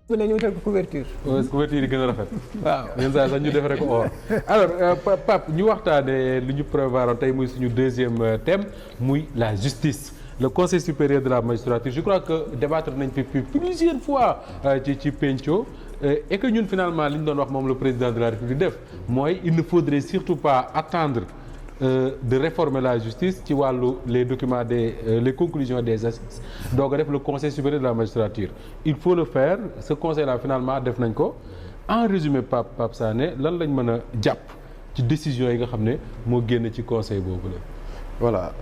bu ne ñu wutal ko couverture. couverture yi gën a rafet. waaw yenn saa sax ñu defaree ko or. alors Pape ñu waxtaanee lu ñu prévoir tey muy suñu deuxième thème muy la justice. Le Conseil supérieur de la magistrature je crois que débattre nañ fi plusieurs fois ci penco et que ñun finalement li ñu doon wax moom le président de la République def mooy il ne faudrait surtout pas attendre de réformer la justice ci wàllu les documents les conclusions des assises donc def le Conseil supérieur de la magistrature il faut le faire ce conseil là finalement def nañ ko en résumé Pape Sané lan lañ mën a jàpp ci décision yi nga xam ne moo génn ci conseil boobu la. Voilà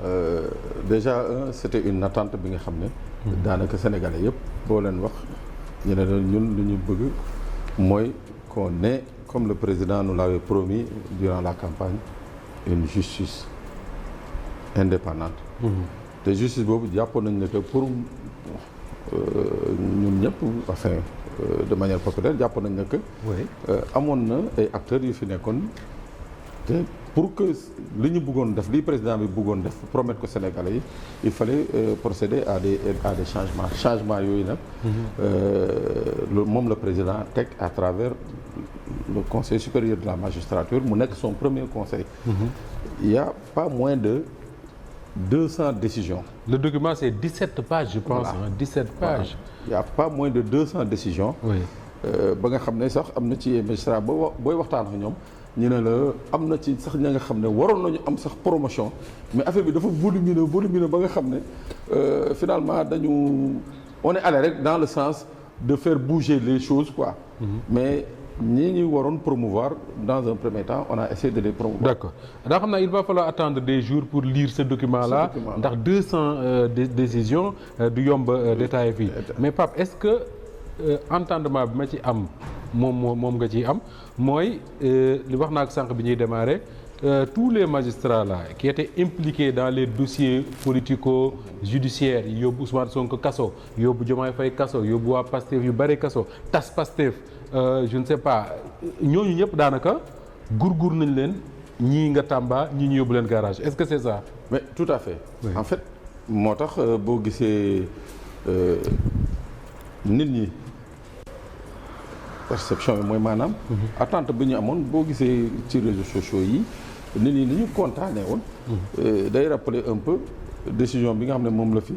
déjà c'était une attente bi nga xam ne daanaka sénégalais yëpp boo leen wax ñu ne ñun lu ñu bëgg mooy qu'on ait comme le président nous l'avait promis durant la campagne une justice indépendante te justice boobu jàppoon nañ ne que pour ñun ñëpp enfin de manière populaire jàppoon nañ ne que amoon na ay acteurs yu fi nekkoon te pour que li ñu bëggoon def li président bi bëggoon def promettre ko Sénégalais yi il fallait procéder à des changements yooyu nag moom le président teg à travers le Conseil supérieur de la magistrature mu nekk son premier conseil il y a pas moins de 200 décisions. Le document c'est 17 pages je pense. Voilà. 17 pages. Il y a pas moins de 200 décisions. ba nga xam ne sax am na ci magistrat booy waxtaan ak ñoom ñu ne la am na ci sax ña nga xam ne waroon nañu am sax promotion mais affaire bi dafa volumineux ba nga xam ne finalement on est allé rek dans le sens de faire bouger les choses quoi. Mais ñii ñuy waroon promouvoir dans un premier temps on a essayé de les promouvoir. D'accord daa xam naa il va falloir attendre des jours pour lire ce document là ndax 200 décisions du yomb détaillé fii mais Pape est-ce que entendement bi ma ci am moom nga ciy am mooy li wax naa ko sànq bi ñuy démarrer tous les magistrats là qui étaient impliqués dans les dossiers politico-judiciaires yi yóbbu Ousmane Sonko kaso yóbbu Diomaye Faye kaso yóbbu waa Pastef yu bëri kaso tas Pastef je ne sais pas ñooñu ñëpp daanaka gurgur nañ leen ñii nga Tamba ñii ñu yóbbu leen garage est-ce que c'est ça. Mais tout à fait. Oui. En fait moo tax boo gisee nit ñi perception yi mooy maanaam. attente bi ñu amoon boo gisee ci réseaux sociaux yi nit ñi ni ñu kontaanee woon. day rappeler un peu décision bi nga xam ne moom la fi.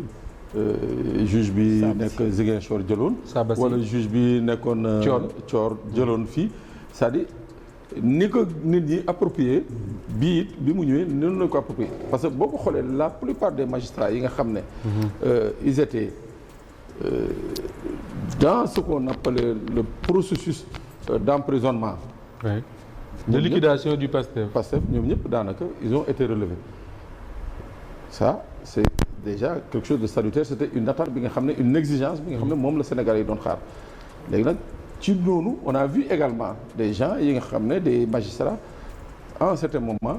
juge bi nekk Ziguinchor jëloon wala juge bi nekkoon Thior jëloon fii c'est-à-dire ni ko nit ñi approprié bii it bi mu ñëwee noonu la ko approprié parce que boo ko xoolee la plupart des magistrats yi nga xam ne ils étaient dans ce qu'on appelait le processus d'emprisonnement de liquidation du Pastef ñoom ñëpp daanaka ils ont été relevés ça c'est déjà quelque chose de salutaire c'était une attente bi nga xam ne une exigence bi nga xam ne moom la Sénégal yi doon xaar léegi nag ci noonu on a vu également des gens yi nga xam ne des magistrats à un certain moment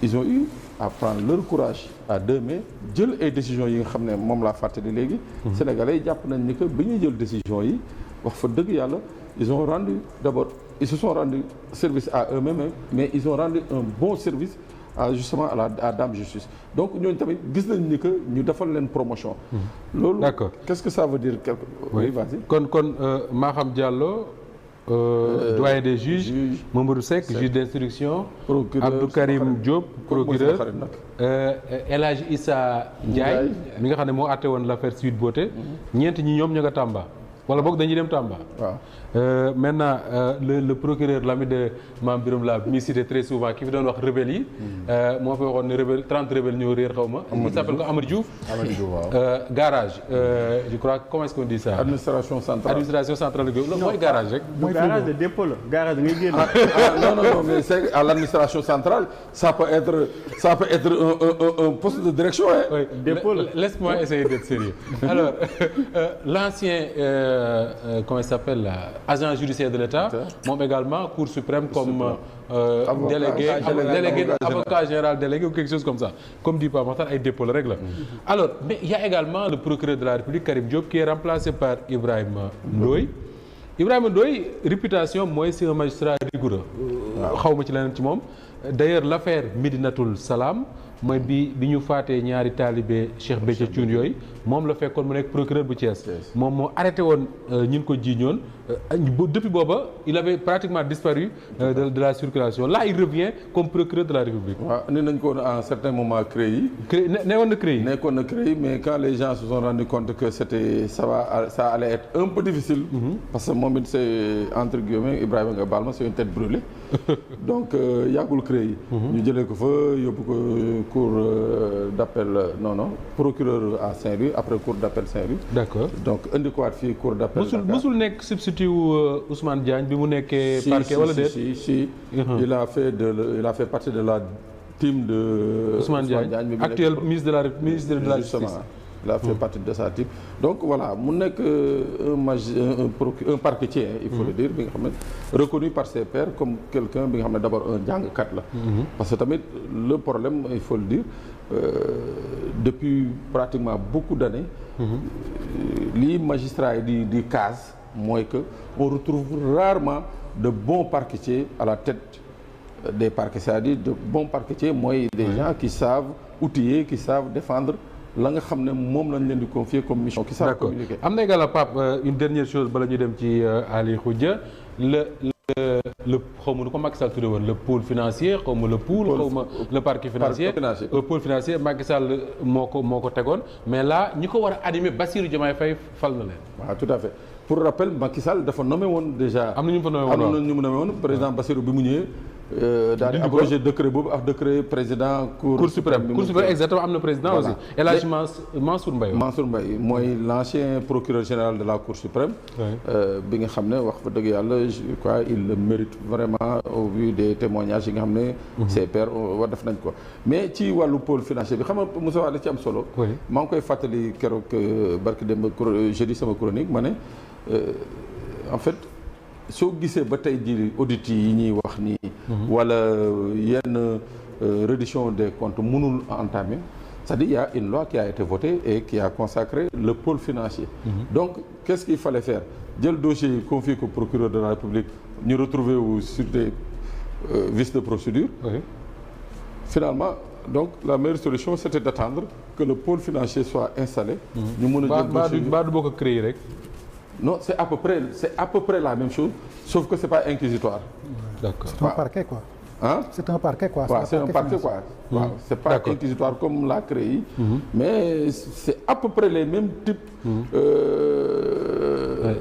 ils ont eu à prendre leur courage à deux mains jël ay décisions yi nga xam ne moom laa fàttali léegi Sénégalais yi jàpp nañ ni que bi ñuy jël décisions yi wax fa dëgg yàlla ils ont rendu d'abord ils se sont rendu service à eux-mêmes mais ils ont rendu un bon service justement à Dame Justice donc ñooñu tamit gis nañ ni que ñu defal leen promotion. loolu d'accord qu'est-ce que ça veut dire quelque. oui vas-y. kon Maham Diallo. doyen des juges Mamadou Seck juge d'instruction. procureur Abdou Karim Diop procureur. El Hadj Issa Ndiaye mi nga xam ne moo àtte woon l'affaire Sweet Beauté. ñeent ñi ñoom ña nga Tamba. wala boog dañuy dem Tamba. waaw maintenant le procureur l'ami de Mame Birame la mi cité très souvent ki fi doon wax rebelle yi. moo fi waxoon ne rebelle 30 rebelles ñoo réer xaw ma. il s'appelle ko Amadou Diouf. waaw. Garage je crois comment est-ce qu'on dit ça. administration centrale loolu mooy garage rek. mooy garage de dépôt la garage ngay génn. non mais c'est à l'administration centrale ça peut être un poste de direction hein. Oui. Dépôt la Laisse-moi essayer d'être sérieux. Alors l'ancien comment il s'appelle là, agent judiciaire de l'État moom également Cour suprême comme délégué avocat général délégué ou quelque chose comme ça comme dit Pape Makhtar ay dépôt la rek la. Alors mais il y a également le procureur de la République Karim Diop qui est remplacé par Ibrahima Ndoye réputation mooy c'est un magistrat rigoureux xaw ma ci leneen ci moom d'ailleurs l'affaire Médinatoul Salam mooy bi ñu faatee ñaari taalibe Cheikh Béthio Thioune yooyu moom la fekkoon mu nekk procureur bu Thiès moom moo arrêté woon ñin ko jiiñoon depuis booba il avait pratiquement disparu de la circulation là il revient comme procureur de la République. waaw ni nañ ko à un certain moment CREI. nekkoon na CREI mais quand les gens se sont rendus compte que ça allait être un peu difficile. parce que moom it c'est entre guillemets Ibrahima nga baal ma c'est une tête brûlée. donc yàggul CREI. ñu jëlee ko fa yóbbu ko cour d'appel procureur à Saint-Louis après cour d'appel Saint-Louis. d'accord donc indi ko waat fii cour d'appel. musul nekk substitut Ousmane Diagne bi mu nekkee parquet wala déet. si il a fait partie de la team de Ousmane Diagne actuel ministre de la Justice. Il a fait partie de sa team donc voilà mu nekk un parquetier il faut le dire bi nga xam ne reconnu par ses pairs comme quelqu'un bi nga xam ne d'abord un jàngkat la. parce que tamit le problème il faut le dire depuis pratiquement beaucoup d'années. lii magistrat yi di case mooy que on retrouve rarement de bons parquetiers à la tête des parquets c'est-à-dire de bons parquetiers mooy des gens qui savent outiller qui savent défendre la nga xam ne moom lañ leen di confier comme mission qui savent communiquer. am na également Pape une dernière chose bala ñu dem ci Ali Khoudia le xaw ma nu ko Macky Sall tuddee woon le pôle financier xaw ma le le parquet financier le pôle financier Macky Sall moo ko tegoon mais là ñi ko war a animer Bassirou Diomaye Faye fal na leen. waaw tout à fait pour rappel Macky Sall dafa nommé woon déjà. am na ñu fa nommé woon président Bassirou bi mu ñëwee. daal di abrogé décret boobu ak décret président cour suprême exactement am na président aussi El Hadji Mansour Mbaye mooy l'ancien procureur général de la cour suprême bi nga xam ne wax fa dëgg yàlla je crois il le mérite vraiment au vu des témoignages yi nga xam ne ses pairs war def nañ ko mais ci wàllu pôle financier bi xam nga Moussa Wade ci am solo maa ngi koy fàttali keroog barki démb jeudi sama chronique ma ne en fait soo gisee ba tey jii audit yi ñuy wax nii wala yenn reddition des comptes mënul entamer c'est-à-dire il y a une loi qui a été votée et qui a consacré le pôle financier donc qu'est-ce qu'il fallait faire jël dossier yi confier ko procureur de la République ñu retrouver wu sur des vices de procédure finalement donc la meilleure solution c'était d'attendre que le pôle financier soit installé ñu mën a jël baa du boo ko créer rek. non c'est à peu près la même chose sauf que c'est pas inquisitoire. D'accord. C'est un parquet quoi. Hein? C'est un parquet quoi. Ouais, c'est un parquet quoi. Waaw c'est pas inquisitoire comme la CREI. Mais c'est à peu près les mêmes types.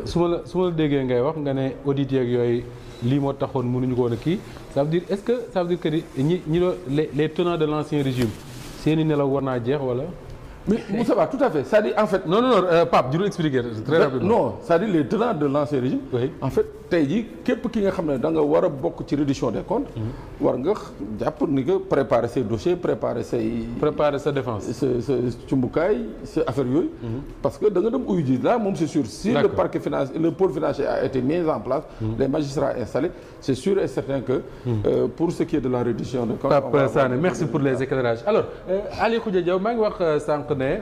su ma la déggee ngay wax nga ne audit yeeg yooyu lii moo taxoon mënuñu ko woon a kii ça veut dire est-ce que ça veut dire que ñi doon les tenants de l'ancien régime seeni nelaw war naa jeex wala. Mais Moussa Ba, tout à fait. C'est-à-dire, en fait... Non, Pape, je vais expliquer très rapidement. Non, c'est-à-dire les tenants de l'ancien régime, en fait, tey jii képp ki nga xam ne da nga war a bokk ci reddition des comptes. war nga jàpp ni que préparer say dossiers préparer sa défense. sa cumbukaay sa affaire yooyu. parce que da nga dem uyu ji là moom c'est sûr. si le parquet financier le pôle financier a été mis en place. les magistrats installés c'est sûr et certain que. pour ce qui est de la reddition des comptes. Pape Sané merci pour les éclairages alors Ali Khoudia Diaw maa ngi wax sànq ne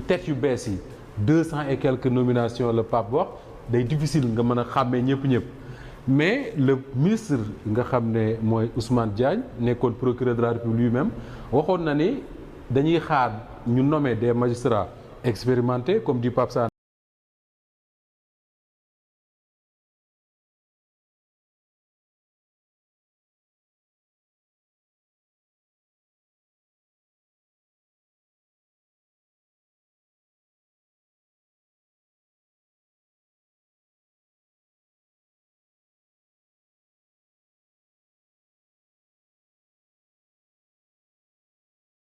tête yu bees yi 200 et quelques nominations la Pape wax day difficile nga mën a xàmmee ñëpp mais le ministre nga xam ne mooy Ousmane Diagne nekkoon procureur de la République lui-même waxoon na ni dañuy xaar ñu nommer des magistrats expérimentés comme dit Pape Sané